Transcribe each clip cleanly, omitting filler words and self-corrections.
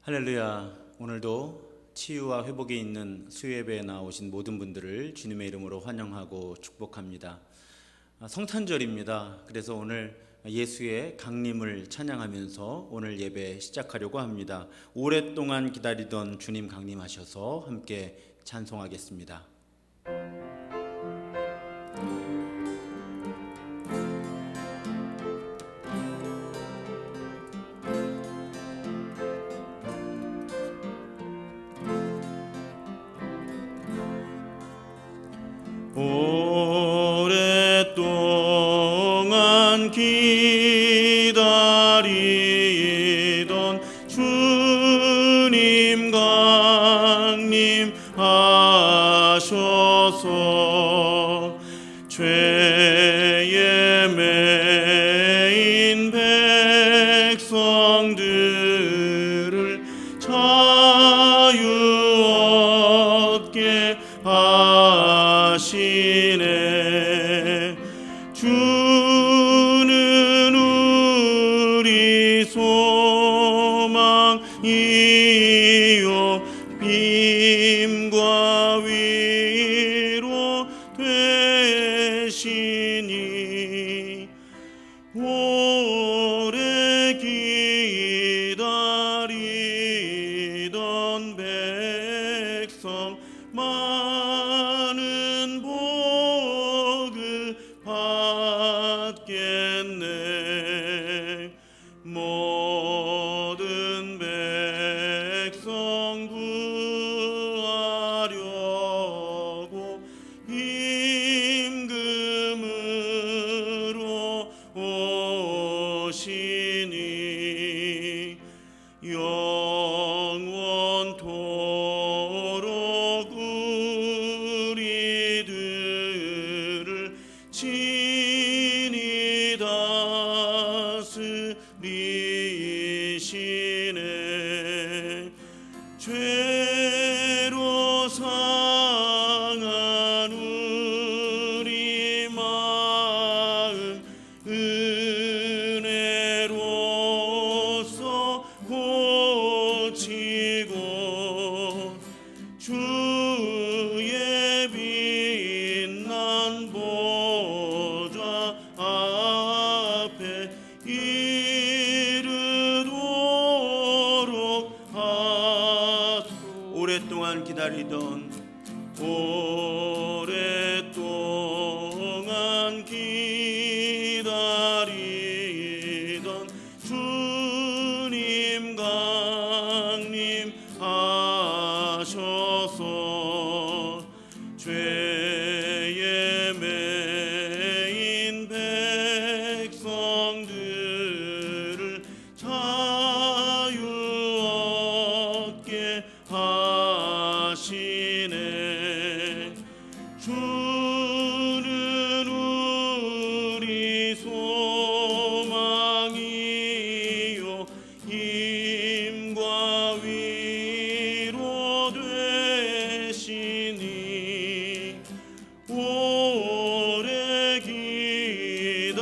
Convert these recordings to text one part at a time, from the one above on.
할렐루야. 오늘도 치유와 회복이 있는 수요예배에 나오신 모든 분들을 주님의 이름으로 환영하고 축복합니다. 성탄절입니다. 그래서 오늘 예수의 강림을 찬양하면서 오늘 예배 시작하려고 합니다. 오랫동안 기다리던 주님 강림하셔서 함께 찬송하겠습니다. 오랫동안 기다리던 주님 강림하셔서 죄에 매인 백성들을 자유 얻게 하시네. 주는 우리 소망이요 빔과 위로 되시니 오래 기다리던 백성 많은 복을 받겠네. 모든 백성 구하려고 임금으로 오시니 영원토록 우리들을 친히 다스리시네. 죄로 상한 우리 마음 은혜로서 고치고 주의 빛난 보좌 앞에 이르도록 하소서. 오랫동안 기다리던 주님 강림하셔서 죄에 매인 백성들을 자유 얻게 하시네. 주는 우리 소망이요 힘과 위로 되시니 오래 기다리던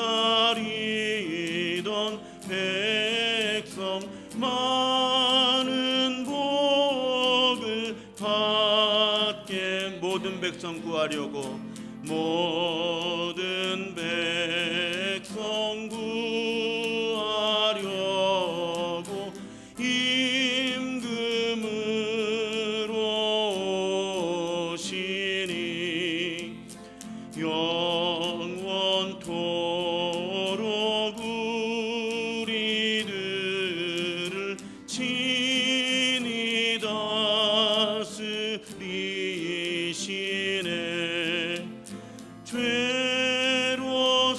백성 많은 복을 받게. 모든 백성 구하려고 모든 백성 구하려고 임금으로 오시니 영원토록 우리들을 친히 다스리시네. 죄로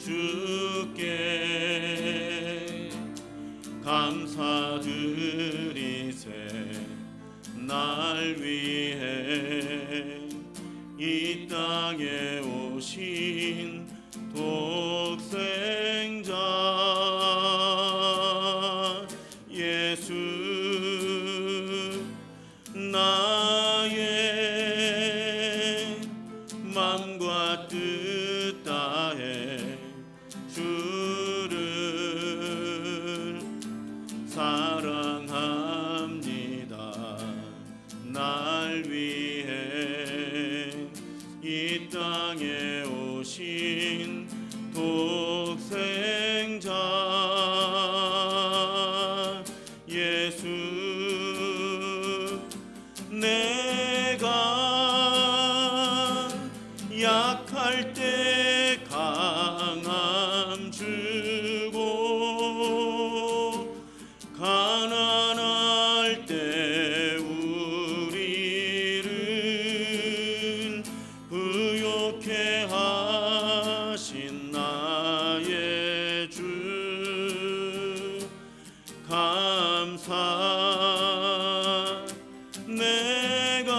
주께 감사드리세. 날 위해 이 땅에 오신 독생자 예수, 나의 맘과 뜻 다해 주를 사랑합니다. 날 위해 이 땅에 오신 독생자 예수, 내가 약할 때 강함 주고 가난할 때 우리를 부욕해 하신 나의 주 감사. 내가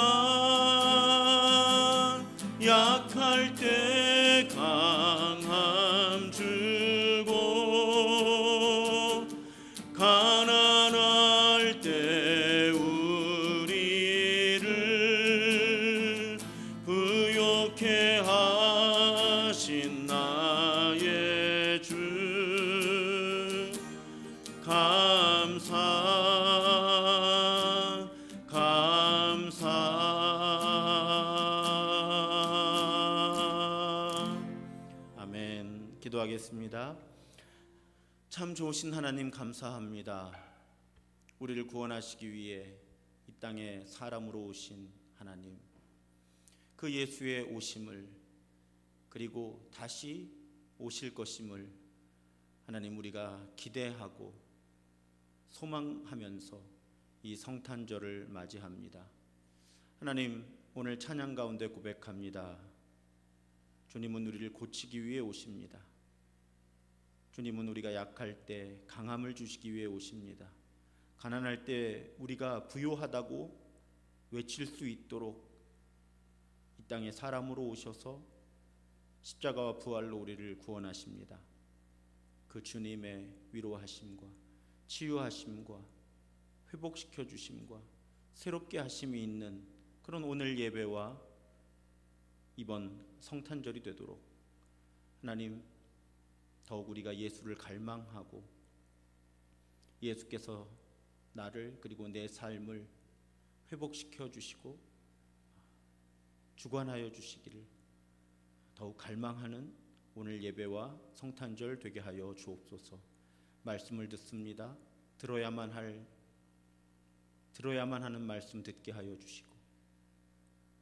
약할 때 강함 주고 가난할 때 우리를 부욕해 하신 나의 주 감사 감사. 아멘. 기도하겠습니다. 참 좋으신 하나님 감사합니다. 우리를 구원하시기 위해 이 땅에 사람으로 오신 하나님, 그 예수의 오심을, 그리고 다시 오실 것임을 하나님 우리가 기대하고 소망하면서 이 성탄절을 맞이합니다. 하나님, 오늘 찬양 가운데 고백합니다. 주님은 우리를 고치기 위해 오십니다. 주님은 우리가 약할 때 강함을 주시기 위해 오십니다. 가난할 때 우리가 부요하다고 외칠 수 있도록 이 땅에 사람으로 오셔서 십자가와 부활로 우리를 구원하십니다. 그 주님의 위로하심과 치유하심과 회복시켜 주심과 새롭게 하심이 있는 그런 오늘 예배와 이번 성탄절이 되도록 하나님, 더욱 우리가 예수를 갈망하고 예수께서 나를 그리고 내 삶을 회복시켜 주시고 주관하여 주시기를 더욱 갈망하는 오늘 예배와 성탄절 되게 하여 주옵소서. 말씀을 듣습니다. 들어야만 하는 말씀 듣게 하여 주시고,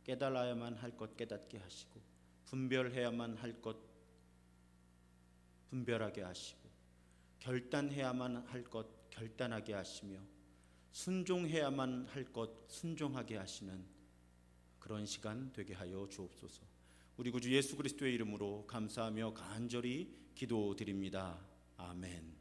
깨달아야만 할 것 깨닫게 하시고, 분별해야만 할 것 분별하게 하시고, 결단해야만 할 것 결단하게 하시며, 순종해야만 할 것 순종하게 하시는 그런 시간 되게 하여 주옵소서. 우리 구주 예수 그리스도의 이름으로 감사하며 간절히 기도드립니다. 아멘.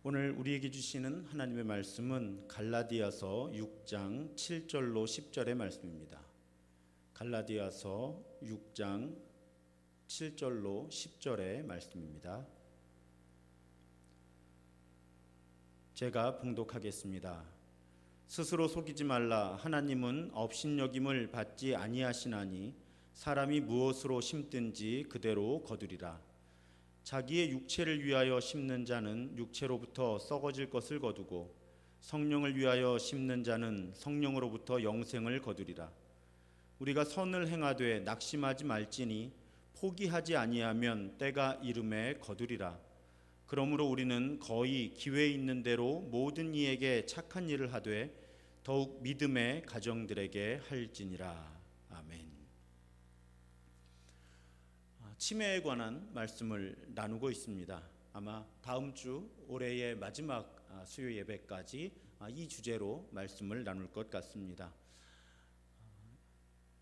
오늘 우리에게 주시는 하나님의 말씀은 갈라디아서 6장 7절로 10절의 말씀입니다. 갈라디아서 6장 7절로 10절의 말씀입니다. 제가 봉독하겠습니다. 스스로 속이지 말라. 하나님은 업신여김을 받지 아니하시나니 사람이 무엇으로 심든지 그대로 거두리라. 자기의 육체를 위하여 심는 자는 육체로부터 썩어질 것을 거두고 성령을 위하여 심는 자는 성령으로부터 영생을 거두리라. 우리가 선을 행하되 낙심하지 말지니 포기하지 아니하면 때가 이름에 거두리라. 그러므로 우리는 거의 기회 있는 대로 모든 이에게 착한 일을 하되 더욱 믿음의 가정들에게 할지니라. 아멘. 치매에 관한 말씀을 나누고 있습니다. 아마 다음 주 올해의 마지막 수요 예배까지 이 주제로 말씀을 나눌 것 같습니다.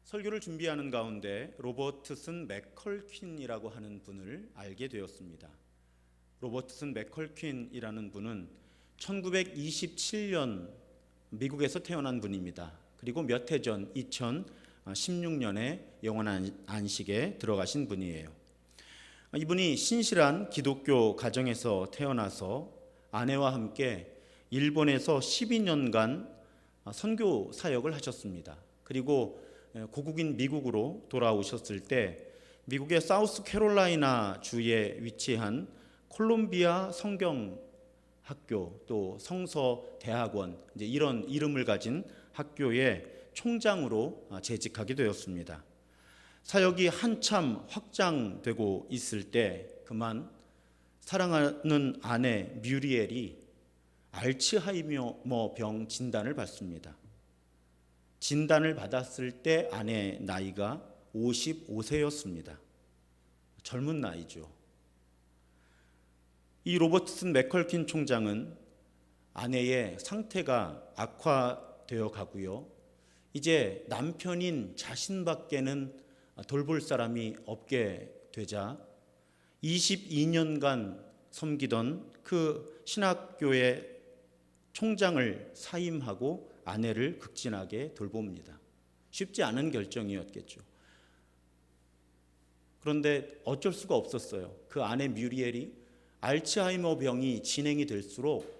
설교를 준비하는 가운데 로버트슨 맥컬퀸이라고 하는 분을 알게 되었습니다. 로버트슨 맥컬퀸이라는 분은 1927년 미국에서 태어난 분입니다. 그리고 몇 해 전 2016년에 영원한 안식에 들어가신 분이에요. 이분이 신실한 기독교 가정에서 태어나서 아내와 함께 일본에서 12년간 선교 사역을 하셨습니다. 그리고 고국인 미국으로 돌아오셨을 때 미국의 사우스캐롤라이나 주에 위치한 콜롬비아 성경학교 또 성서대학원 이런 이름을 가진 학교의 총장으로 재직하게 되었습니다. 사역이 한참 확장되고 있을 때 그만 사랑하는 아내 뮤리엘이 알츠하이머 병 진단을 받습니다. 진단을 받았을 때 아내 나이가 55세였습니다. 젊은 나이죠. 이 로버트슨 맥컬킨 총장은 아내의 상태가 악화되어 가고요. 이제 남편인 자신밖에는 돌볼 사람이 없게 되자 22년간 섬기던 그 신학교의 총장을 사임하고 아내를 극진하게 돌봅니다. 쉽지 않은 결정이었겠죠. 그런데 어쩔 수가 없었어요. 그 아내 뮤리엘이 알츠하이머 병이 진행이 될수록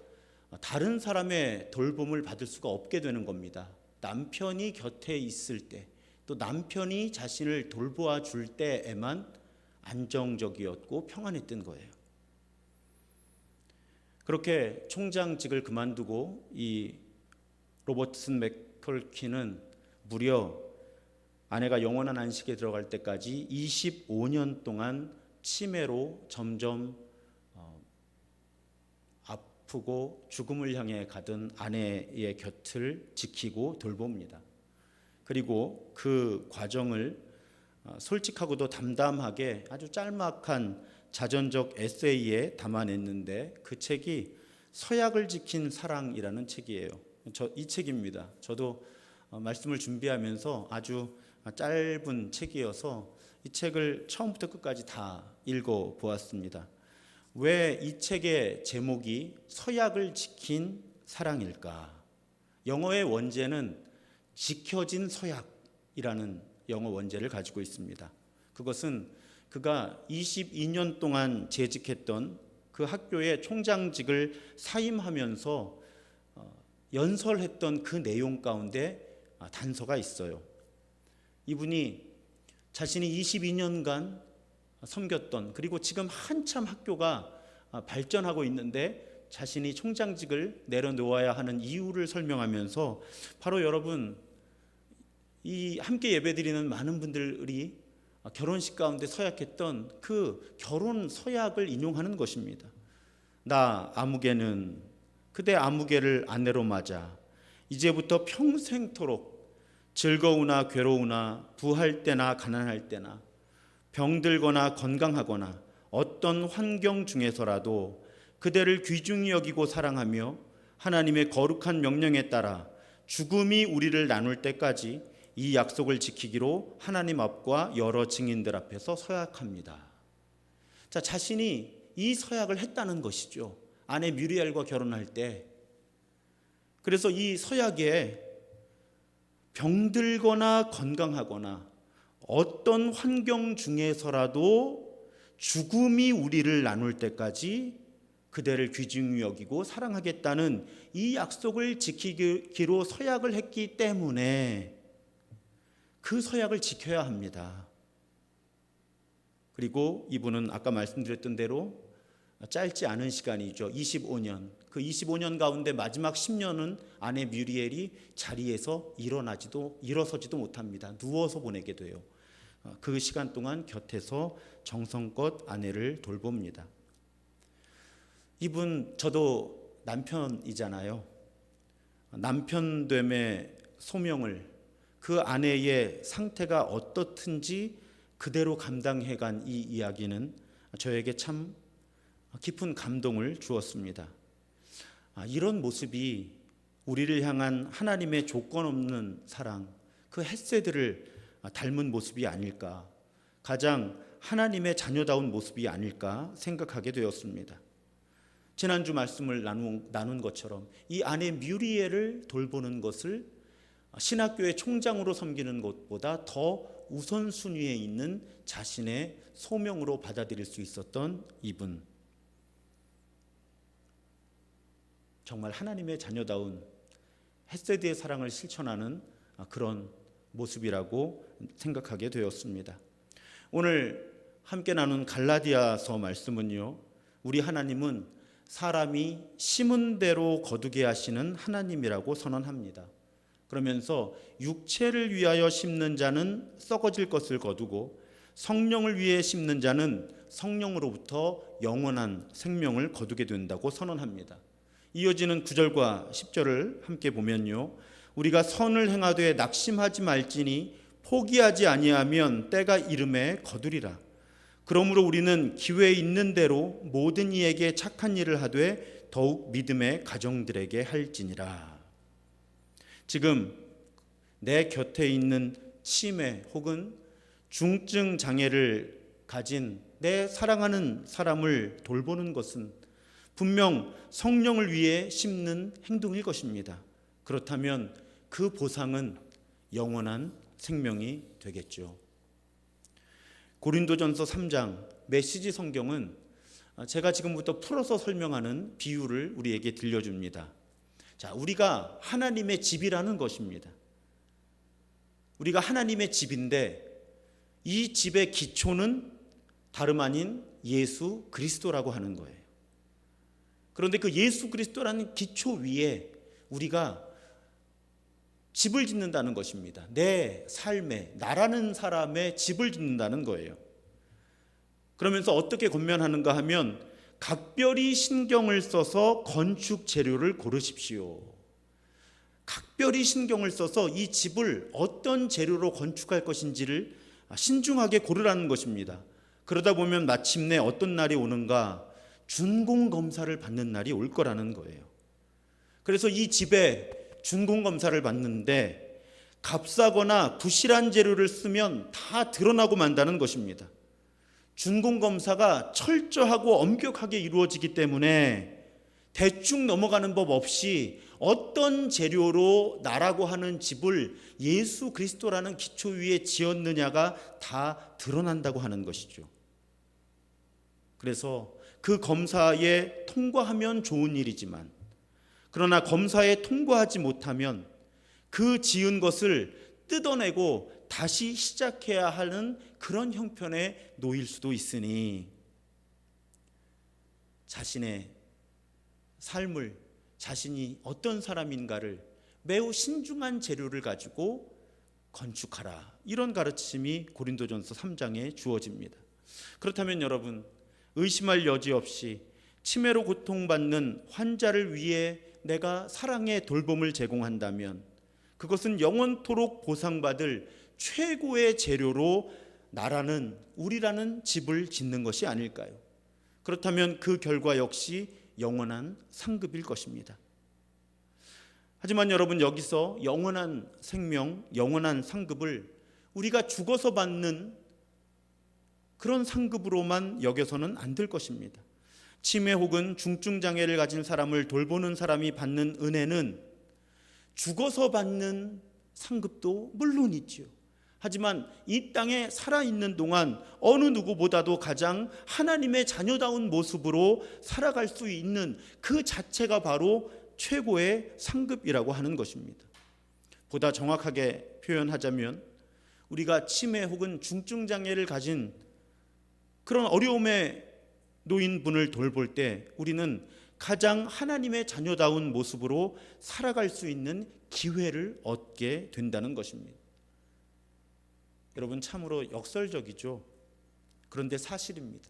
다른 사람의 돌봄을 받을 수가 없게 되는 겁니다. 남편이 곁에 있을 때, 또 남편이 자신을 돌보아 줄 때에만 안정적이었고 평안했던 거예요. 그렇게 총장직을 그만두고 이 로버트슨 맥컬킨은 무려 아내가 영원한 안식에 들어갈 때까지 25년 동안 치매로 점점 아프고 죽음을 향해 가던 아내의 곁을 지키고 돌봅니다. 그리고 그 과정을 솔직하고도 담담하게 아주 짤막한 자전적 에세이에 담아냈는데 그 책이 서약을 지킨 사랑이라는 책이에요. 이 책입니다. 저도 말씀을 준비하면서 아주 짧은 책이어서 이 책을 처음부터 끝까지 다 읽어보았습니다. 왜 이 책의 제목이 서약을 지킨 사랑일까? 영어의 원제는 지켜진 서약이라는 영어 원제를 가지고 있습니다. 그것은 그가 22년 동안 재직했던 그 학교의 총장직을 사임하면서 연설했던 그 내용 가운데 단서가 있어요. 이분이 자신이 22년간 섬겼던, 그리고 지금 한참 학교가 발전하고 있는데 자신이 총장직을 내려놓아야 하는 이유를 설명하면서 바로 여러분, 이 함께 예배드리는 많은 분들이 결혼식 가운데 서약했던 그 결혼 서약을 인용하는 것입니다. 나 아무개는 그대 아무개를 아내로 맞아 이제부터 평생토록 즐거우나 괴로우나 부할 때나 가난할 때나 병들거나 건강하거나 어떤 환경 중에서라도 그대를 귀중히 여기고 사랑하며 하나님의 거룩한 명령에 따라 죽음이 우리를 나눌 때까지 이 약속을 지키기로 하나님 앞과 여러 증인들 앞에서 서약합니다. 자, 자신이 이 서약을 했다는 것이죠. 아내 뮤리엘과 결혼할 때. 그래서 이 서약에 병들거나 건강하거나 어떤 환경 중에서라도 죽음이 우리를 나눌 때까지 그대를 귀중히 여기고 사랑하겠다는 이 약속을 지키기로 서약을 했기 때문에 그 서약을 지켜야 합니다. 그리고 이분은 아까 말씀드렸던 대로 짧지 않은 시간이죠. 25년. 그 25년 가운데 마지막 10년은 아내 뮤리엘이 자리에서 일어서지도 못합니다. 누워서 보내게 돼요. 그 시간 동안 곁에서 정성껏 아내를 돌봅니다. 이분, 저도 남편이잖아요. 남편됨의 소명을, 그 아내의 상태가 어떻든지 그대로 감당해간 이 이야기는 저에게 참 깊은 감동을 주었습니다. 이런 모습이 우리를 향한 하나님의 조건 없는 사랑, 그 헤세드를 닮은 모습이 아닐까, 가장 하나님의 자녀다운 모습이 아닐까 생각하게 되었습니다. 지난주 말씀을 나눈 것처럼 이 아내 뮤리엘을 돌보는 것을 신학교의 총장으로 섬기는 것보다 더 우선순위에 있는 자신의 소명으로 받아들일 수 있었던 이분, 정말 하나님의 자녀다운 헤세드의 사랑을 실천하는 그런 모습이라고 생각하게 되었습니다. 오늘 함께 나눈 갈라디아서 말씀은요, 우리 하나님은 사람이 심은 대로 거두게 하시는 하나님이라고 선언합니다. 그러면서 육체를 위하여 심는 자는 썩어질 것을 거두고 성령을 위해 심는 자는 성령으로부터 영원한 생명을 거두게 된다고 선언합니다. 이어지는 9절과 10절을 함께 보면요, 우리가 선을 행하되 낙심하지 말지니 포기하지 아니하면 때가 이름에 거두리라. 그러므로 우리는 기회 있는 대로 모든 이에게 착한 일을 하되 더욱 믿음의 가정들에게 할지니라. 지금 내 곁에 있는 치매 혹은 중증 장애를 가진 내 사랑하는 사람을 돌보는 것은 분명 성령을 위해 심는 행동일 것입니다. 그렇다면 그 보상은 영원한 생명이 되겠죠. 고린도전서 3장 메시지 성경은 제가 지금부터 풀어서 설명하는 비유를 우리에게 들려줍니다. 자, 우리가 하나님의 집이라는 것입니다. 우리가 하나님의 집인데 이 집의 기초는 다름 아닌 예수 그리스도라고 하는 거예요. 그런데 그 예수 그리스도라는 기초 위에 우리가 집을 짓는다는 것입니다. 내 삶에, 나라는 사람의 집을 짓는다는 거예요. 그러면서 어떻게 권면하는가 하면 각별히 신경을 써서 건축 재료를 고르십시오. 각별히 신경을 써서 이 집을 어떤 재료로 건축할 것인지를 신중하게 고르라는 것입니다. 그러다 보면 마침내 어떤 날이 오는가, 준공검사를 받는 날이 올 거라는 거예요. 그래서 이 집에 준공검사를 받는데 값싸거나 부실한 재료를 쓰면 다 드러나고 만다는 것입니다. 준공검사가 철저하고 엄격하게 이루어지기 때문에 대충 넘어가는 법 없이 어떤 재료로 나라고 하는 집을 예수 그리스도라는 기초 위에 지었느냐가 다 드러난다고 하는 것이죠. 그래서 그 검사에 통과하면 좋은 일이지만, 그러나 검사에 통과하지 못하면 그 지은 것을 뜯어내고 다시 시작해야 하는 그런 형편에 놓일 수도 있으니 자신의 삶을, 자신이 어떤 사람인가를 매우 신중한 재료를 가지고 건축하라, 이런 가르침이 고린도전서 3장에 주어집니다. 그렇다면 여러분, 의심할 여지 없이 치매로 고통받는 환자를 위해 내가 사랑의 돌봄을 제공한다면 그것은 영원토록 보상받을 최고의 재료로 나라는, 우리라는 집을 짓는 것이 아닐까요? 그렇다면 그 결과 역시 영원한 상급일 것입니다. 하지만 여러분, 여기서 영원한 생명, 영원한 상급을 우리가 죽어서 받는 그런 상급으로만 여겨서는 안 될 것입니다. 치매 혹은 중증 장애를 가진 사람을 돌보는 사람이 받는 은혜는 죽어서 받는 상급도 물론 있지요. 하지만 이 땅에 살아있는 동안 어느 누구보다도 가장 하나님의 자녀다운 모습으로 살아갈 수 있는 그 자체가 바로 최고의 상급이라고 하는 것입니다. 보다 정확하게 표현하자면 우리가 치매 혹은 중증 장애를 가진 그런 어려움에 놓인 분을 돌볼 때 우리는 가장 하나님의 자녀다운 모습으로 살아갈 수 있는 기회를 얻게 된다는 것입니다. 여러분, 참으로 역설적이죠. 그런데 사실입니다.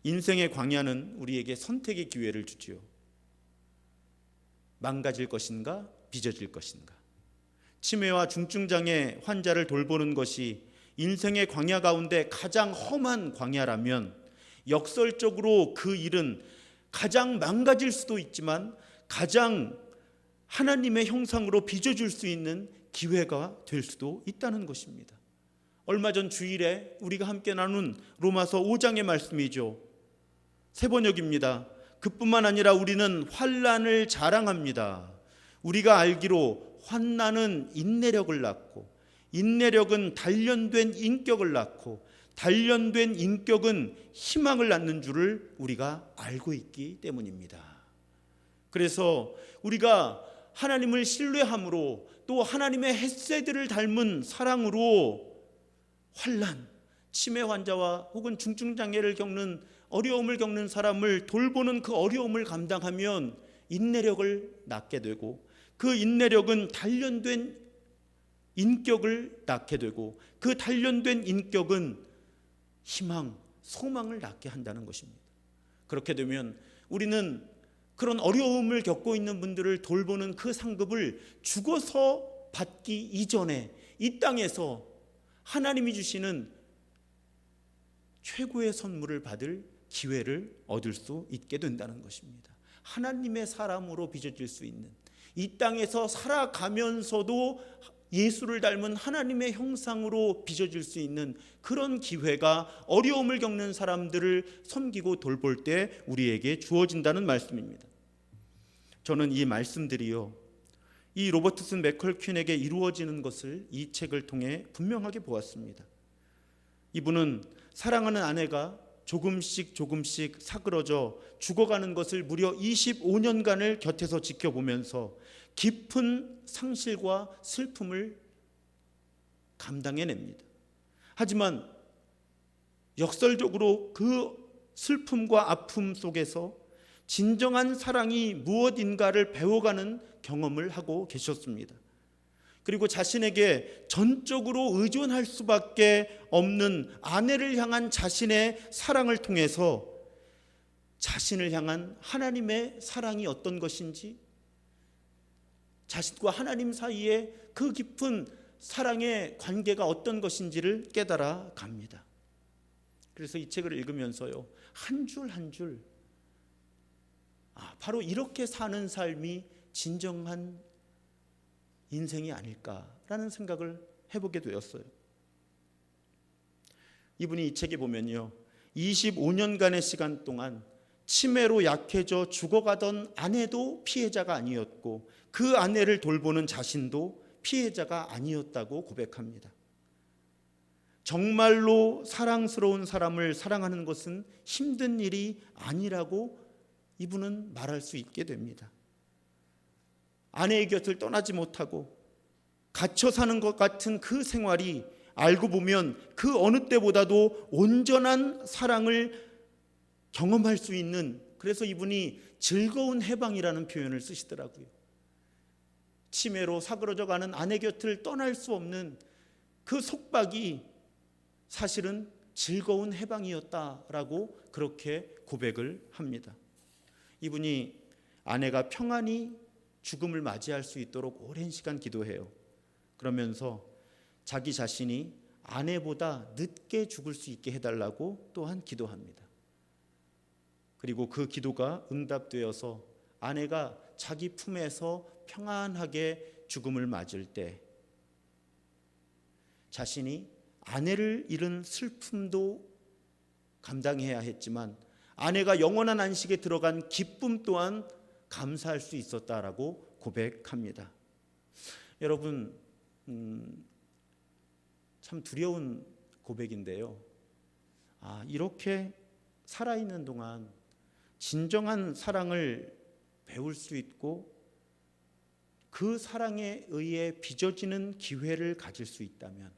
인생의 광야는 우리에게 선택의 기회를 주지요. 망가질 것인가, 빚어질 것인가. 치매와 중증장애 환자를 돌보는 것이 인생의 광야 가운데 가장 험한 광야라면 역설적으로 그 일은 가장 망가질 수도 있지만 가장 하나님의 형상으로 빚어줄 수 있는 기회가 될 수도 있다는 것입니다. 얼마 전 주일에 우리가 함께 나눈 로마서 5장의 말씀이죠. 세 번역입니다. 그뿐만 아니라 우리는 환난을 자랑합니다. 우리가 알기로 환난은 인내력을 낳고, 인내력은 단련된 인격을 낳고, 단련된 인격은 희망을 낳는 줄을 우리가 알고 있기 때문입니다. 그래서 우리가 하나님을 신뢰함으로, 또 하나님의 헷세들을 닮은 사랑으로 환난, 치매 환자와 혹은 중증장애를 겪는, 어려움을 겪는 사람을 돌보는 그 어려움을 감당하면 인내력을 낳게 되고, 그 인내력은 단련된 인격을 낳게 되고, 그 단련된 인격은 희망, 소망을 낳게 한다는 것입니다. 그렇게 되면 우리는 그런 어려움을 겪고 있는 분들을 돌보는 그 상급을 죽어서 받기 이전에 이 땅에서 하나님이 주시는 최고의 선물을 받을 기회를 얻을 수 있게 된다는 것입니다. 하나님의 사람으로 빚어질 수 있는, 이 땅에서 살아가면서도 예수를 닮은 하나님의 형상으로 빚어질 수 있는 그런 기회가 어려움을 겪는 사람들을 섬기고 돌볼 때 우리에게 주어진다는 말씀입니다. 저는 이 말씀들이요, 이 로버트슨 맥컬퀸에게 이루어지는 것을 이 책을 통해 분명하게 보았습니다. 이분은 사랑하는 아내가 조금씩 사그러져 죽어가는 것을 무려 25년간을 곁에서 지켜보면서 깊은 상실과 슬픔을 감당해냅니다. 하지만 역설적으로 그 슬픔과 아픔 속에서 진정한 사랑이 무엇인가를 배워가는 경험을 하고 계셨습니다. 그리고 자신에게 전적으로 의존할 수밖에 없는 아내를 향한 자신의 사랑을 통해서 자신을 향한 하나님의 사랑이 어떤 것인지, 자신과 하나님 사이에 그 깊은 사랑의 관계가 어떤 것인지를 깨달아 갑니다. 그래서 이 책을 읽으면서요, 한 줄 한 줄, 바로 이렇게 사는 삶이 진정한 인생이 아닐까라는 생각을 해보게 되었어요. 이분이 이 책에 보면요, 25년간의 시간 동안 치매로 약해져 죽어가던 아내도 피해자가 아니었고, 그 아내를 돌보는 자신도 피해자가 아니었다고 고백합니다. 정말로 사랑스러운 사람을 사랑하는 것은 힘든 일이 아니라고 이분은 말할 수 있게 됩니다. 아내의 곁을 떠나지 못하고 갇혀 사는 것 같은 그 생활이 알고 보면 그 어느 때보다도 온전한 사랑을 경험할 수 있는, 그래서 이분이 즐거운 해방이라는 표현을 쓰시더라고요. 치매로 사그러져 가는 아내 곁을 떠날 수 없는 그 속박이 사실은 즐거운 해방이었다라고 그렇게 고백을 합니다. 이분이 아내가 평안히 죽음을 맞이할 수 있도록 오랜 시간 기도해요. 그러면서 자기 자신이 아내보다 늦게 죽을 수 있게 해달라고 또한 기도합니다. 그리고 그 기도가 응답되어서 아내가 자기 품에서 평안하게 죽음을 맞을 때 자신이 아내를 잃은 슬픔도 감당해야 했지만 아내가 영원한 안식에 들어간 기쁨 또한 감사할 수 있었다라고 고백합니다. 여러분, 참 두려운 고백인데요. 이렇게 살아있는 동안 진정한 사랑을 배울 수 있고 그 사랑에 의해 빚어지는 기회를 가질 수 있다면,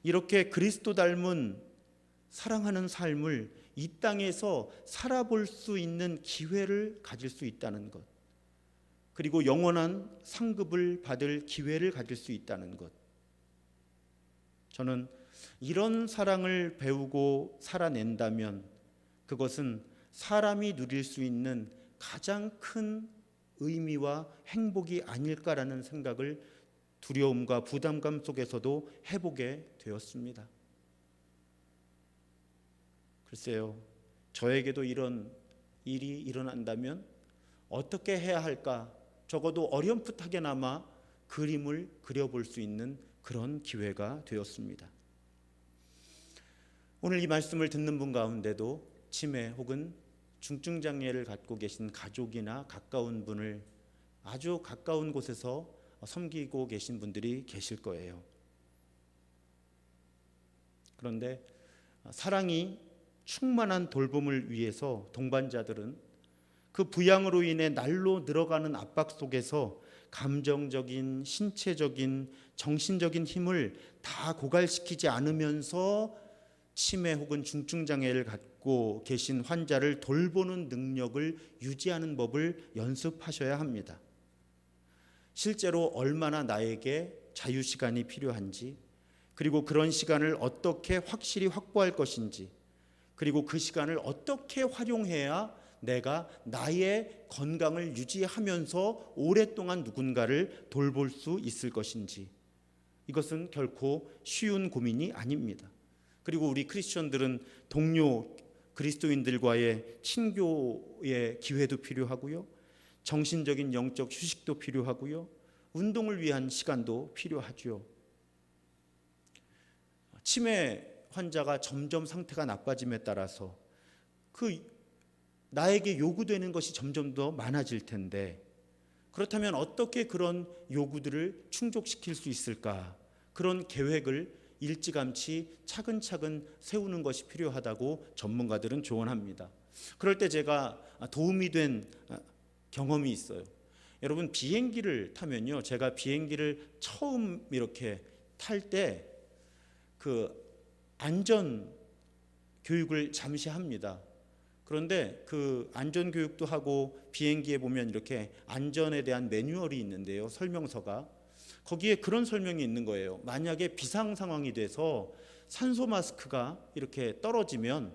이렇게 그리스도 닮은 사랑하는 삶을 이 땅에서 살아볼 수 있는 기회를 가질 수 있다는 것, 그리고 영원한 상급을 받을 기회를 가질 수 있다는 것, 저는 이런 사랑을 배우고 살아낸다면 그것은 사람이 누릴 수 있는 가장 큰 의미와 행복이 아닐까라는 생각을 두려움과 부담감 속에서도 해보게 되었습니다. 글쎄요, 저에게도 이런 일이 일어난다면 어떻게 해야 할까? 적어도 어렴풋하게나마 그림을 그려볼 수 있는 그런 기회가 되었습니다. 오늘 이 말씀을 듣는 분 가운데도 치매 혹은 중증 장애를 갖고 계신 가족이나 가까운 분을 아주 가까운 곳에서 섬기고 계신 분들이 계실 거예요. 그런데 사랑이 충만한 돌봄을 위해서 동반자들은 그 부양으로 인해 날로 늘어가는 압박 속에서 감정적인, 신체적인, 정신적인 힘을 다 고갈시키지 않으면서 치매 혹은 중증 장애를 갖고 계신 환자를 돌보는 능력을 유지하는 법을 연습하셔야 합니다. 실제로 얼마나 나에게 자유 시간이 필요한지, 그리고 그런 시간을 어떻게 확실히 확보할 것인지, 그리고 그 시간을 어떻게 활용해야 내가 나의 건강을 유지하면서 오랫동안 누군가를 돌볼 수 있을 것인지, 이것은 결코 쉬운 고민이 아닙니다. 그리고 우리 크리스천들은 동료 그리스도인들과의 친교의 기회도 필요하고요, 정신적인 영적 휴식도 필요하고요, 운동을 위한 시간도 필요하죠. 치매 환자가 점점 상태가 나빠짐에 따라서 나에게 요구되는 것이 점점 더 많아질 텐데, 그렇다면 어떻게 그런 요구들을 충족시킬 수 있을까? 그런 계획을 일찌감치 차근차근 세우는 것이 필요하다고 전문가들은 조언합니다. 그럴 때 제가 도움이 된 경험이 있어요. 여러분, 비행기를 타면요, 제가 비행기를 처음 이렇게 탈 때 그 안전 교육을 잠시 합니다. 그런데 그 안전 교육도 하고 비행기에 보면 이렇게 안전에 대한 매뉴얼이 있는데요, 설명서가. 거기에 그런 설명이 있는 거예요. 만약에 비상 상황이 돼서 산소 마스크가 이렇게 떨어지면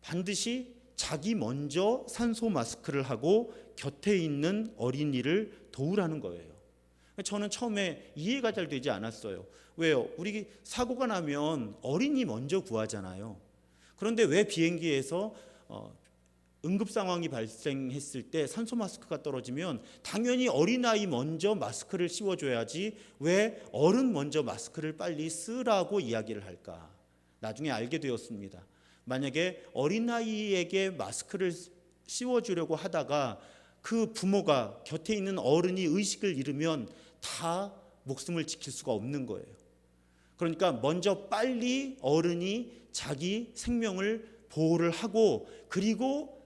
반드시 자기 먼저 산소 마스크를 하고 곁에 있는 어린이를 도우라는 거예요. 저는 처음에 이해가 잘 되지 않았어요. 왜요? 우리 사고가 나면 어린이 먼저 구하잖아요. 그런데 왜 비행기에서 응급 상황이 발생했을 때 산소 마스크가 떨어지면 당연히 어린아이 먼저 마스크를 씌워줘야지 왜 어른 먼저 마스크를 빨리 쓰라고 이야기를 할까? 나중에 알게 되었습니다. 만약에 어린아이에게 마스크를 씌워주려고 하다가 그 부모가 곁에 있는 어른이 의식을 잃으면 다 목숨을 지킬 수가 없는 거예요. 그러니까 먼저 빨리 어른이 자기 생명을 보호를 하고, 그리고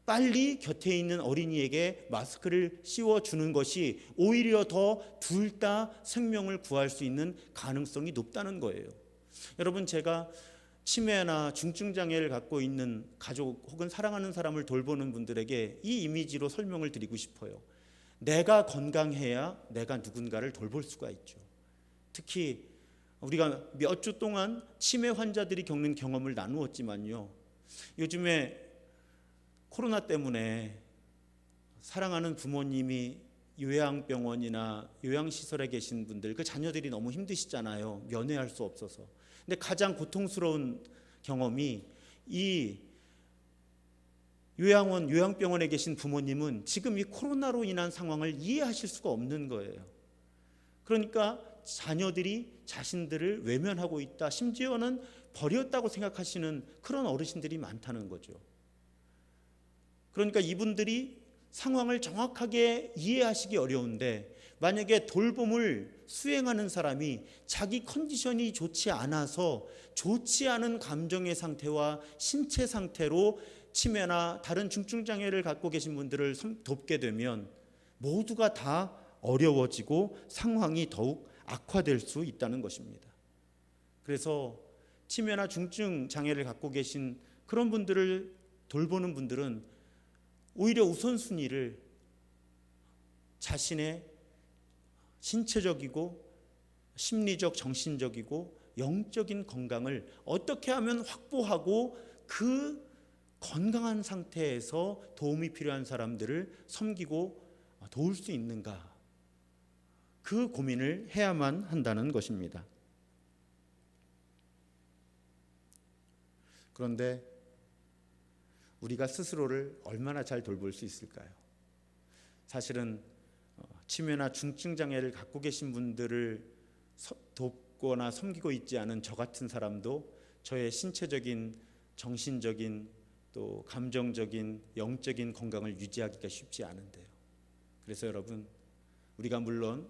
빨리 곁에 있는 어린이에게 마스크를 씌워주는 것이 오히려 더 둘 다 생명을 구할 수 있는 가능성이 높다는 거예요. 여러분, 제가 치매나 중증 장애를 갖고 있는 가족 혹은 사랑하는 사람을 돌보는 분들에게 이 이미지로 설명을 드리고 싶어요. 내가 건강해야 내가 누군가를 돌볼 수가 있죠. 특히 우리가 몇 주 동안 치매 환자들이 겪는 경험을 나누었지만요, 요즘에 코로나 때문에 사랑하는 부모님이 요양병원이나 요양시설에 계신 분들, 그 자녀들이 너무 힘드시잖아요. 면회할 수 없어서. 근데 가장 고통스러운 경험이 이 요양병원에 계신 부모님은 지금 이 코로나로 인한 상황을 이해하실 수가 없는 거예요. 그러니까 자녀들이 자신들을 외면하고 있다, 심지어는 버렸다고 생각하시는 그런 어르신들이 많다는 거죠. 그러니까 이분들이 상황을 정확하게 이해하시기 어려운데, 만약에 돌봄을 수행하는 사람이 자기 컨디션이 좋지 않아서 좋지 않은 감정의 상태와 신체 상태로 치매나 다른 중증 장애를 갖고 계신 분들을 돕게 되면 모두가 다 어려워지고 상황이 더욱 악화될 수 있다는 것입니다. 그래서 치매나 중증 장애를 갖고 계신 그런 분들을 돌보는 분들은 오히려 우선순위를 자신의 신체적이고 심리적, 정신적이고 영적인 건강을 어떻게 하면 확보하고 그 건강한 상태에서 도움이 필요한 사람들을 섬기고 도울 수 있는가, 그 고민을 해야만 한다는 것입니다. 그런데 우리가 스스로를 얼마나 잘 돌볼 수 있을까요? 사실은 치매나 중증 장애를 갖고 계신 분들을 돕거나 섬기고 있지 않은 저 같은 사람도 저의 신체적인, 정신적인, 또 감정적인, 영적인 건강을 유지하기가 쉽지 않은데요. 그래서 여러분, 우리가 물론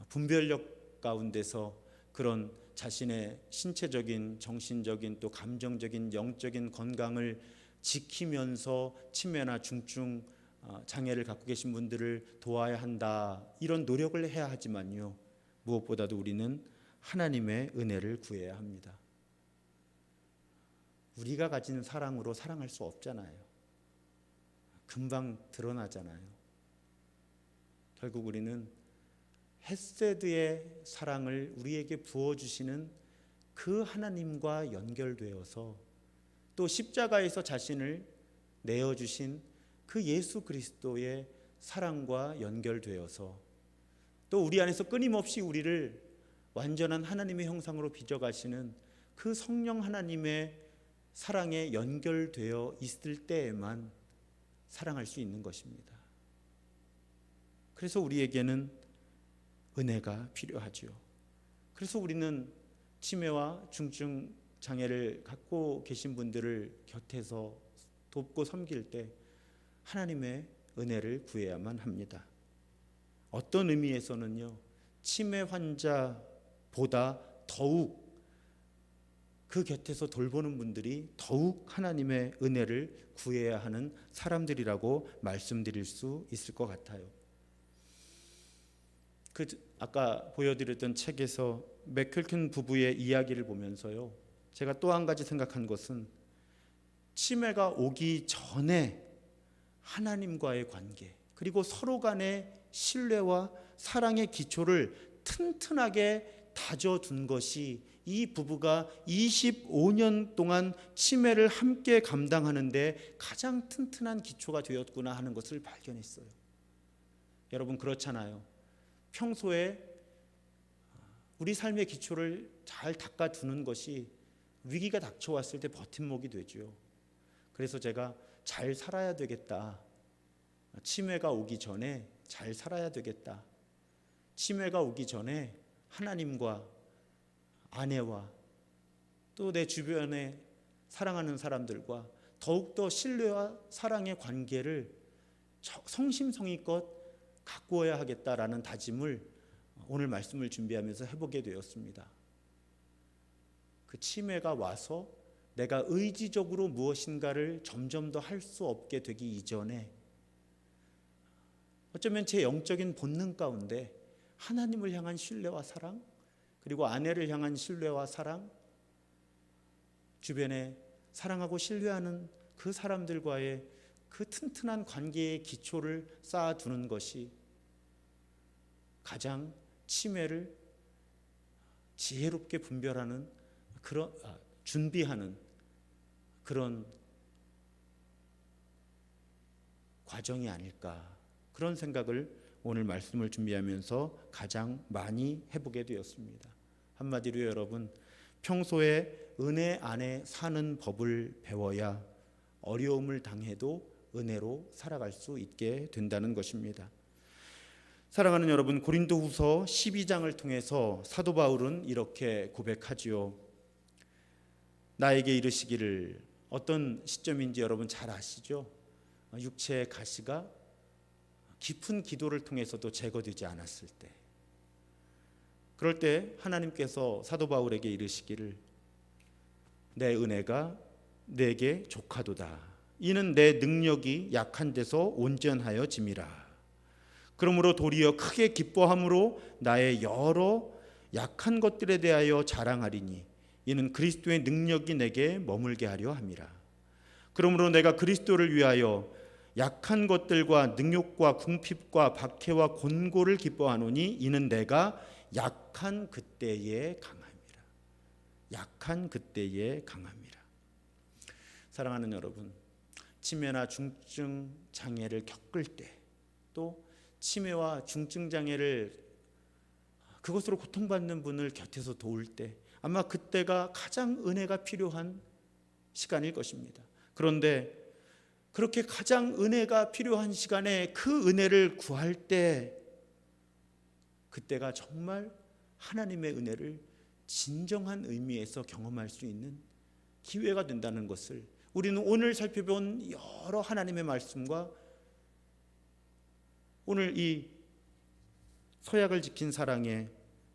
분별력 가운데서 그런 자신의 신체적인, 정신적인, 또 감정적인, 영적인 건강을 지키면서 치매나 중증 장애를 갖고 계신 분들을 도와야 한다, 이런 노력을 해야 하지만요, 무엇보다도 우리는 하나님의 은혜를 구해야 합니다. 우리가 가진 사랑으로 사랑할 수 없잖아요. 금방 드러나잖아요. 결국 우리는 헤세드의 사랑을 우리에게 부어주시는 그 하나님과 연결되어서, 또 십자가에서 자신을 내어주신 그 예수 그리스도의 사랑과 연결되어서, 또 우리 안에서 끊임없이 우리를 완전한 하나님의 형상으로 빚어가시는 그 성령 하나님의 사랑에 연결되어 있을 때에만 사랑할 수 있는 것입니다. 그래서 우리에게는 은혜가 필요하죠. 그래서 우리는 치매와 중증 장애를 갖고 계신 분들을 곁에서 돕고 섬길 때 하나님의 은혜를 구해야만 합니다. 어떤 의미에서는요, 치매 환자보다 더욱 그 곁에서 돌보는 분들이 더욱 하나님의 은혜를 구해야 하는 사람들이라고 말씀드릴 수 있을 것 같아요. 아까 보여드렸던 책에서 맥클킨 부부의 이야기를 보면서요, 제가 또 한 가지 생각한 것은 치매가 오기 전에 하나님과의 관계, 그리고 서로 간의 신뢰와 사랑의 기초를 튼튼하게 다져둔 것이 이 부부가 25년 동안 치매를 함께 감당하는데 가장 튼튼한 기초가 되었구나 하는 것을 발견했어요. 여러분, 그렇잖아요. 평소에 우리 삶의 기초를 잘 닦아두는 것이 위기가 닥쳐왔을 때 버팀목이 되죠. 그래서 제가 잘 살아야 되겠다, 치매가 오기 전에 잘 살아야 되겠다, 치매가 오기 전에 하나님과 아내와 또 내 주변에 사랑하는 사람들과 더욱더 신뢰와 사랑의 관계를 성심성의껏 가꾸어야 하겠다라는 다짐을 오늘 말씀을 준비하면서 해보게 되었습니다. 그 치매가 와서 내가 의지적으로 무엇인가를 점점 더 할 수 없게 되기 이전에 어쩌면 제 영적인 본능 가운데 하나님을 향한 신뢰와 사랑, 그리고 아내를 향한 신뢰와 사랑, 주변에 사랑하고 신뢰하는 그 사람들과의 그 튼튼한 관계의 기초를 쌓아두는 것이 가장 치매를 지혜롭게 분별하는 준비하는 그런 과정이 아닐까, 그런 생각을 오늘 말씀을 준비하면서 가장 많이 해보게 되었습니다. 한마디로 여러분, 평소에 은혜 안에 사는 법을 배워야 어려움을 당해도 은혜로 살아갈 수 있게 된다는 것입니다. 사랑하는 여러분, 고린도후서 12장을 통해서 사도 바울은 이렇게 고백하지요. 나에게 이르시기를, 어떤 시점인지 여러분 잘 아시죠? 육체의 가시가 깊은 기도를 통해서도 제거되지 않았을 때, 그럴 때 하나님께서 사도 바울에게 이르시기를, 내 은혜가 내게 족하도다. 이는 내 능력이 약한 데서 온전하여 짐이라. 그러므로 도리어 크게 기뻐함으로 나의 여러 약한 것들에 대하여 자랑하리니 이는 그리스도의 능력이 내게 머물게 하려 함이라. 그러므로 내가 그리스도를 위하여 약한 것들과 능욕과 궁핍과 박해와 곤고를 기뻐하노니 이는 내가 약한 그때에 강함이라. 약한 때에 강함이라. 사랑하는 여러분, 치매나 중증 장애를 겪을 때, 또 치매와 중증 장애를 그것으로 고통받는 분을 곁에서 도울 때, 아마 그때가 가장 은혜가 필요한 시간일 것입니다. 그런데 그렇게 가장 은혜가 필요한 시간에 그 은혜를 구할 때, 그때가 정말 하나님의 은혜를 진정한 의미에서 경험할 수 있는 기회가 된다는 것을 우리는 오늘 살펴본 여러 하나님의 말씀과 오늘 이 서약을 지킨 사랑의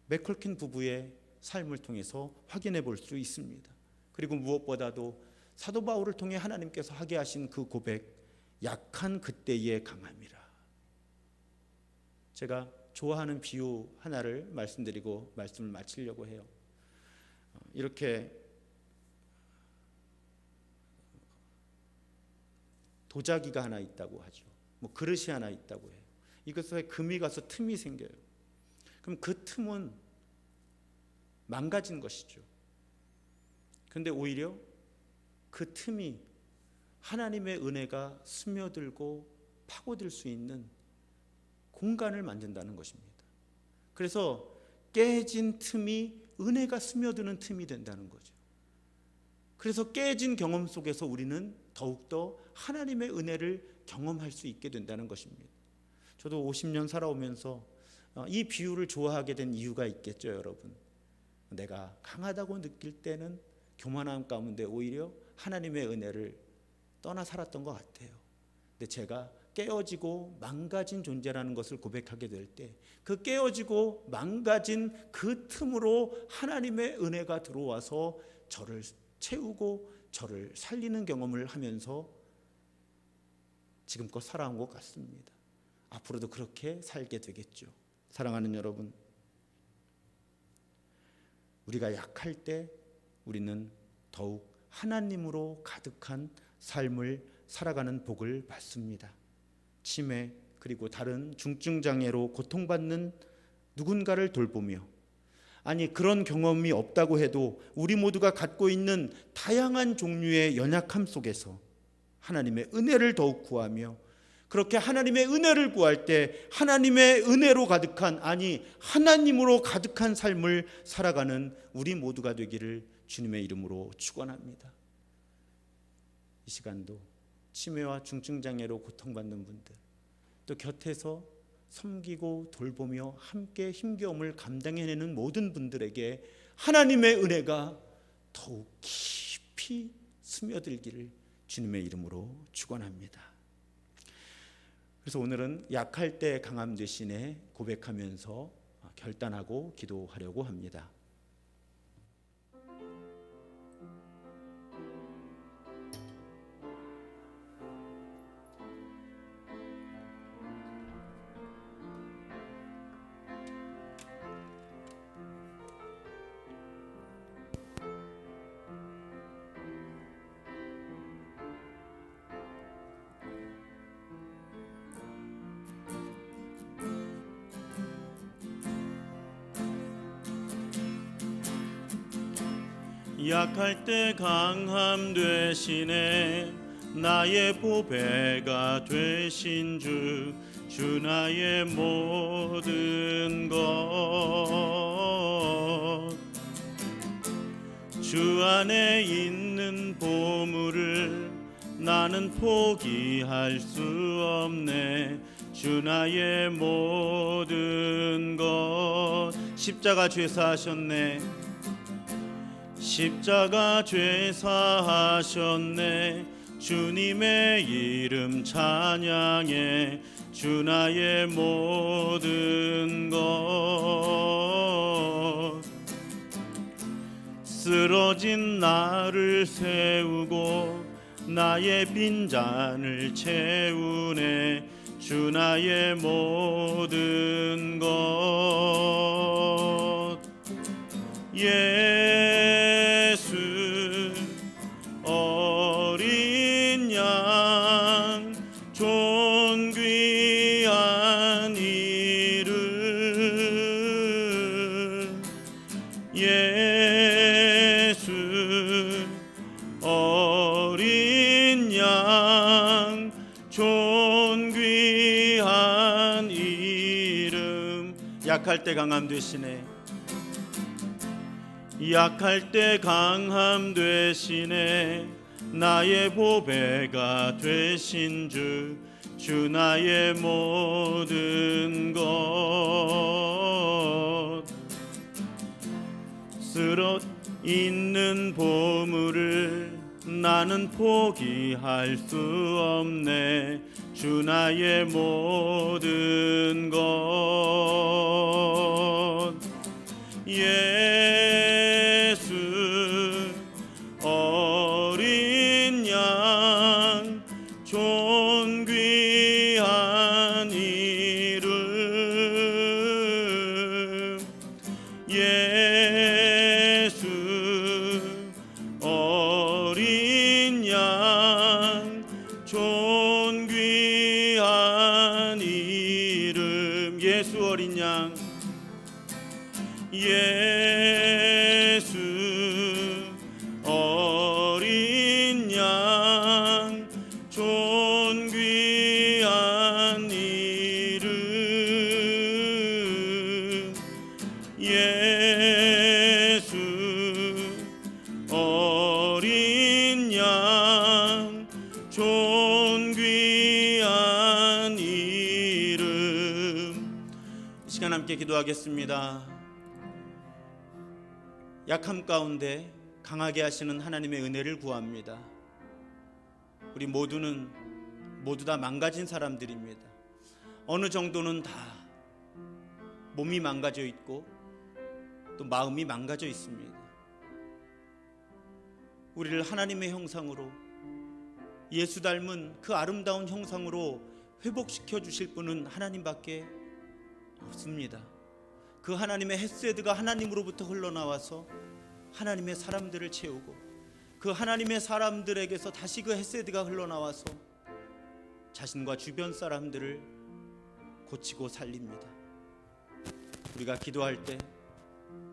맥컬킨 부부의 삶을 통해서 확인해 볼 수 있습니다. 그리고 무엇보다도 사도 바울을 통해 하나님께서 하게 하신 그 고백, 약한 그때의 강함이라. 제가 좋아하는 비유 하나를 말씀드리고 말씀을 마치려고 해요. 이렇게 도자기가 하나 있다고 하죠. 뭐 그릇이 하나 있다고 해요. 이것에 금이 가서 틈이 생겨요. 그럼 그 틈은 망가진 것이죠. 그런데 오히려 그 틈이 하나님의 은혜가 스며들고 파고들 수 있는 공간을 만든다는 것입니다. 그래서 깨진 틈이 은혜가 스며드는 틈이 된다는 거죠. 그래서 깨진 경험 속에서 우리는 더욱더 하나님의 은혜를 경험할 수 있게 된다는 것입니다. 저도 50년 살아오면서 이 비유를 좋아하게 된 이유가 있겠죠, 여러분. 내가 강하다고 느낄 때는 교만함 가운데 오히려 하나님의 은혜를 떠나 살았던 것 같아요. 근데 제가 깨어지고 망가진 존재라는 것을 고백하게 될 때, 그 깨어지고 망가진 그 틈으로 하나님의 은혜가 들어와서 저를 채우고 저를 살리는 경험을 하면서 지금껏 살아온 것 같습니다. 앞으로도 그렇게 살게 되겠죠. 사랑하는 여러분, 우리가 약할 때 우리는 더욱 하나님으로 가득한 삶을 살아가는 복을 받습니다. 치매 그리고 다른 중증 장애로 고통받는 누군가를 돌보며, 아니 그런 경험이 없다고 해도 우리 모두가 갖고 있는 다양한 종류의 연약함 속에서 하나님의 은혜를 더욱 구하며, 그렇게 하나님의 은혜를 구할 때 하나님의 은혜로 가득한, 아니 하나님으로 가득한 삶을 살아가는 우리 모두가 되기를 주님의 이름으로 축원합니다. 이 시간도 치매와 중증장애로 고통받는 분들, 또 곁에서 섬기고 돌보며 함께 힘겨움을 감당해내는 모든 분들에게 하나님의 은혜가 더욱 깊이 스며들기를 주님의 이름으로 축원합니다. 그래서 오늘은 약할 때 강함 되시네 고백하면서 결단하고 기도하려고 합니다. 약할 때 강함 되시네 나의 보배가 되신 주 나의 모든 것 주 안에 있는 보물을 나는 포기할 수 없네 주 나의 모든 것 십자가 죄사하셨네 십자가 죄사하셨네 주님의 이름 찬양해 주 나의 모든 것 쓰러진 나를 세우고 나의 빈잔을 채우네 주 나의 모든 것 예수 어린 양 존귀한 이름 예수 어린 양 존귀한 이름 약할 때 강함 되시네 약할 때 강함 되시네 나의 보배가 되신 주 나의 모든 것 쓰러 있는 보물을 나는 포기할 수 없네 주 나의 모든 것 예수 어린 양 존귀한 이름 예수 어린 양 존귀한 이름 예수 어린 양 예수 어린 양 존귀한 이름 예수 어린 양 존귀한 이름 이 시간 함께 기도하겠습니다. 약함 가운데 강하게 하시는 하나님의 은혜를 구합니다. 우리 모두 다 망가진 사람들입니다. 어느 정도는 다 몸이 망가져 있고 또 마음이 망가져 있습니다. 우리를 하나님의 형상으로 예수 닮은 그 아름다운 형상으로 회복시켜 주실 분은 하나님밖에 없습니다. 그 하나님의 헤세드가 하나님으로부터 흘러나와서 하나님의 사람들을 채우고 그 하나님의 사람들에게서 다시 그 헤세드가 흘러나와서 자신과 주변 사람들을 고치고 살립니다. 우리가 기도할 때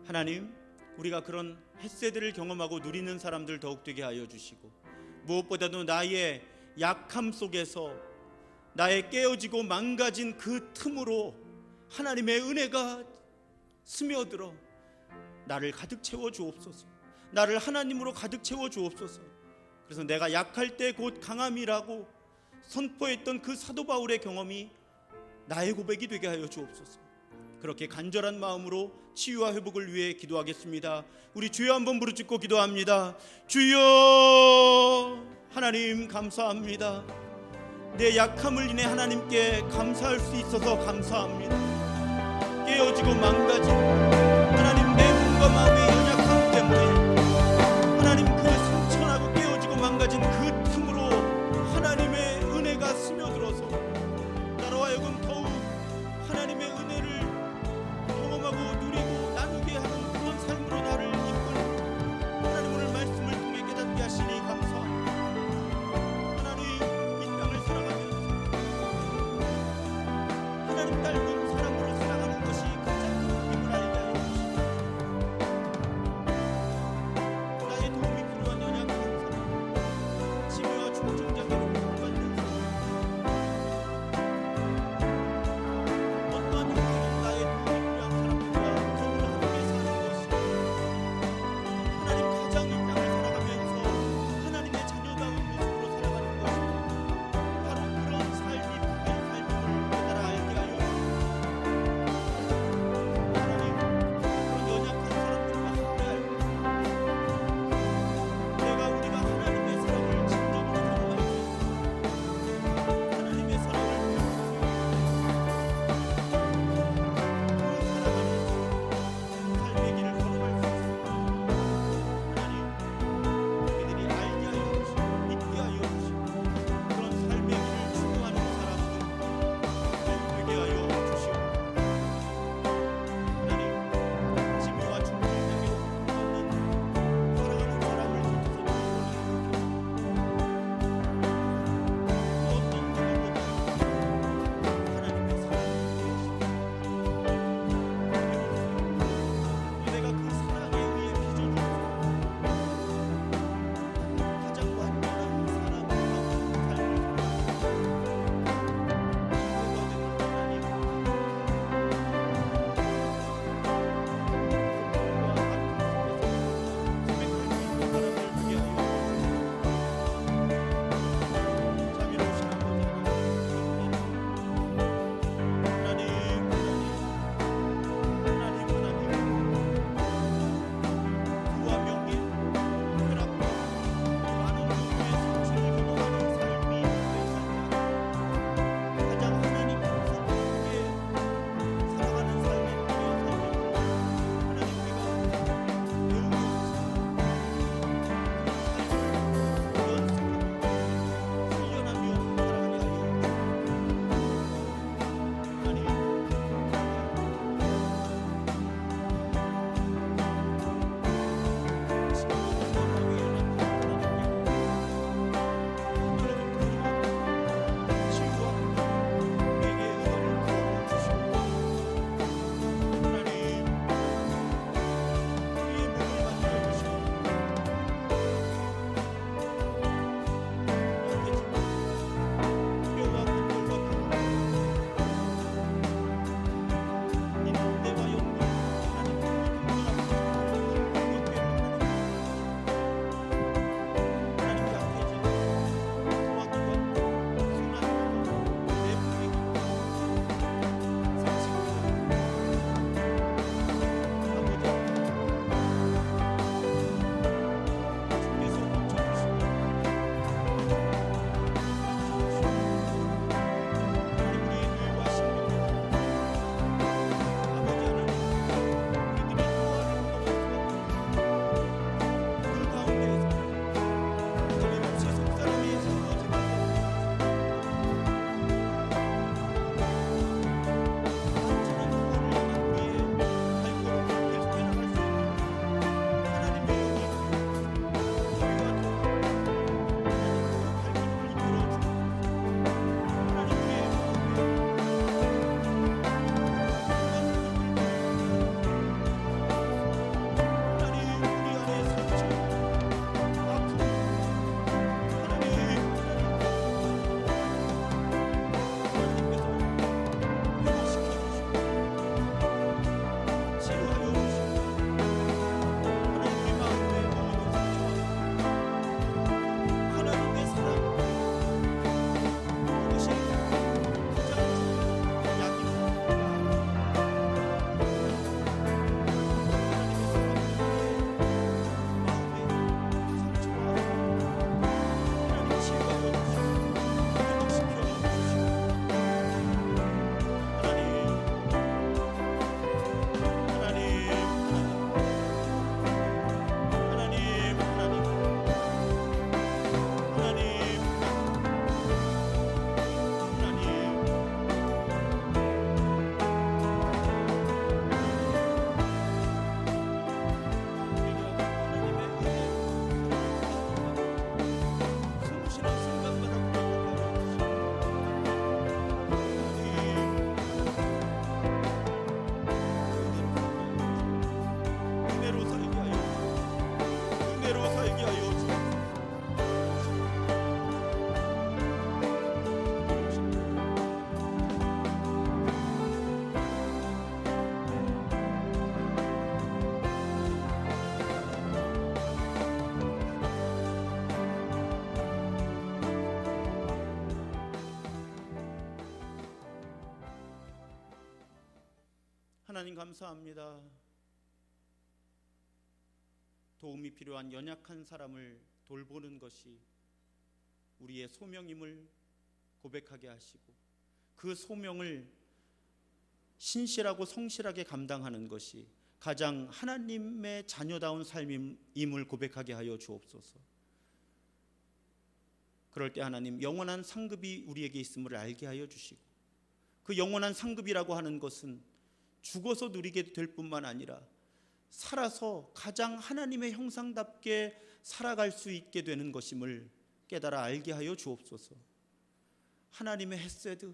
하나님 우리가 그런 헤세드를 경험하고 누리는 사람들 더욱 되게 하여 주시고 무엇보다도 나의 약함 속에서 나의 깨어지고 망가진 그 틈으로 하나님의 은혜가 스며들어 나를 가득 채워 주옵소서. 나를 하나님으로 가득 채워 주옵소서. 그래서 내가 약할 때 곧 강함이라고 선포했던 그 사도 바울의 경험이 나의 고백이 되게 하여 주옵소서. 그렇게 간절한 마음으로 치유와 회복을 위해 기도하겠습니다. 우리 주여 한번 부르짖고 기도합니다. 주여 하나님 감사합니다. 내 약함을 인해 하나님께 감사할 수 있어서 감사합니다. 깨어지고 망가진 하나님 내 몸과 마음의 연약함 때문에 하나님 그 상처나고 깨어지고 망가진 그 틈으로 하나님의 은혜가 스며들어서 나로 하여금 더욱 하나님의 은혜를 경험하고 누리고 나누게 하는 그런 삶으로 나를 이끌고 하나님 오늘 말씀을 통해 깨닫게 하시니 감사합니다. 하나님 이 땅을 살아가면서 하나님 닮은 사람으로 살아가는 것이 가장 큰 힘을 알게 하나님 감사합니다. 도움이 필요한 연약한 사람을 돌보는 것이 우리의 소명임을 고백하게 하시고 그 소명을 신실하고 성실하게 감당하는 것이 가장 하나님의 자녀다운 삶임을 고백하게 하여 주옵소서. 그럴 때 하나님 영원한 상급이 우리에게 있음을 알게 하여 주시고 그 영원한 상급이라고 하는 것은 죽어서 누리게 될 뿐만 아니라 살아서 가장 하나님의 형상답게 살아갈 수 있게 되는 것임을 깨달아 알게 하여 주옵소서. 하나님의 헤세드,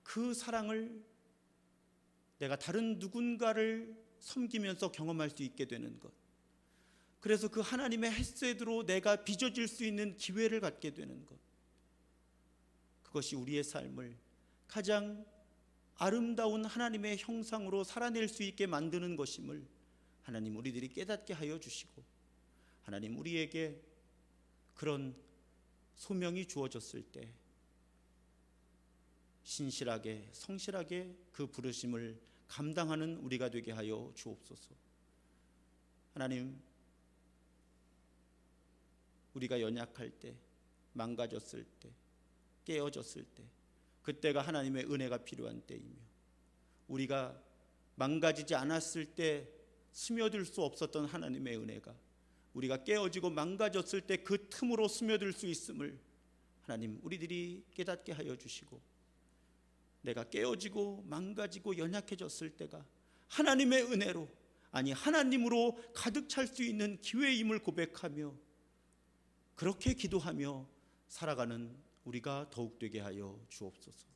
그 사랑을 내가 다른 누군가를 섬기면서 경험할 수 있게 되는 것, 그래서 그 하나님의 헤세드로 내가 빚어질 수 있는 기회를 갖게 되는 것, 그것이 우리의 삶을 가장 아름다운 하나님의 형상으로 살아낼 수 있게 만드는 것임을 하나님 우리들이 깨닫게 하여 주시고, 하나님 우리에게 그런 소명이 주어졌을 때 신실하게 성실하게 그 부르심을 감당하는 우리가 되게 하여 주옵소서. 하나님, 우리가 연약할 때, 망가졌을 때, 깨어졌을 때, 그때가 하나님의 은혜가 필요한 때이며, 우리가 망가지지 않았을 때 스며들 수 없었던 하나님의 은혜가 우리가 깨어지고 망가졌을 때 그 틈으로 스며들 수 있음을 하나님 우리들이 깨닫게 하여 주시고, 내가 깨어지고 망가지고 연약해졌을 때가 하나님의 은혜로, 아니 하나님으로 가득 찰 수 있는 기회임을 고백하며 그렇게 기도하며 살아가는 우리가 더욱 되게 하여 주옵소서.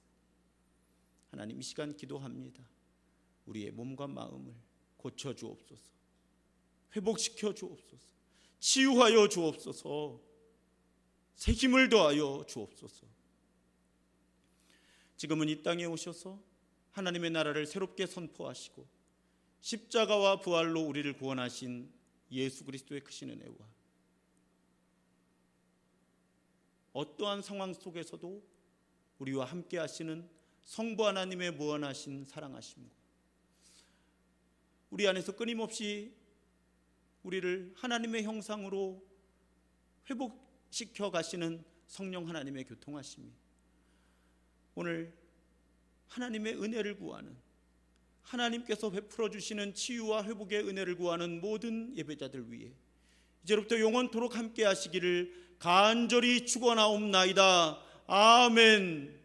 하나님, 이 시간 기도합니다. 우리의 몸과 마음을 고쳐 주옵소서. 회복시켜 주옵소서. 치유하여 주옵소서. 새 힘을 더하여 주옵소서. 지금은 이 땅에 오셔서 하나님의 나라를 새롭게 선포하시고 십자가와 부활로 우리를 구원하신 예수 그리스도의 크신 은혜와 어떠한 상황 속에서도 우리와 함께 하시는 성부 하나님의 무한하신 사랑하심과 우리 안에서 끊임없이 우리를 하나님의 형상으로 회복시켜 가시는 성령 하나님의 교통하심이 오늘 하나님의 은혜를 구하는, 하나님께서 베풀어 주시는 치유와 회복의 은혜를 구하는 모든 예배자들 위해 이제부터 영원토록 함께 하시기를 간절히 축원하옵나이다. 아멘.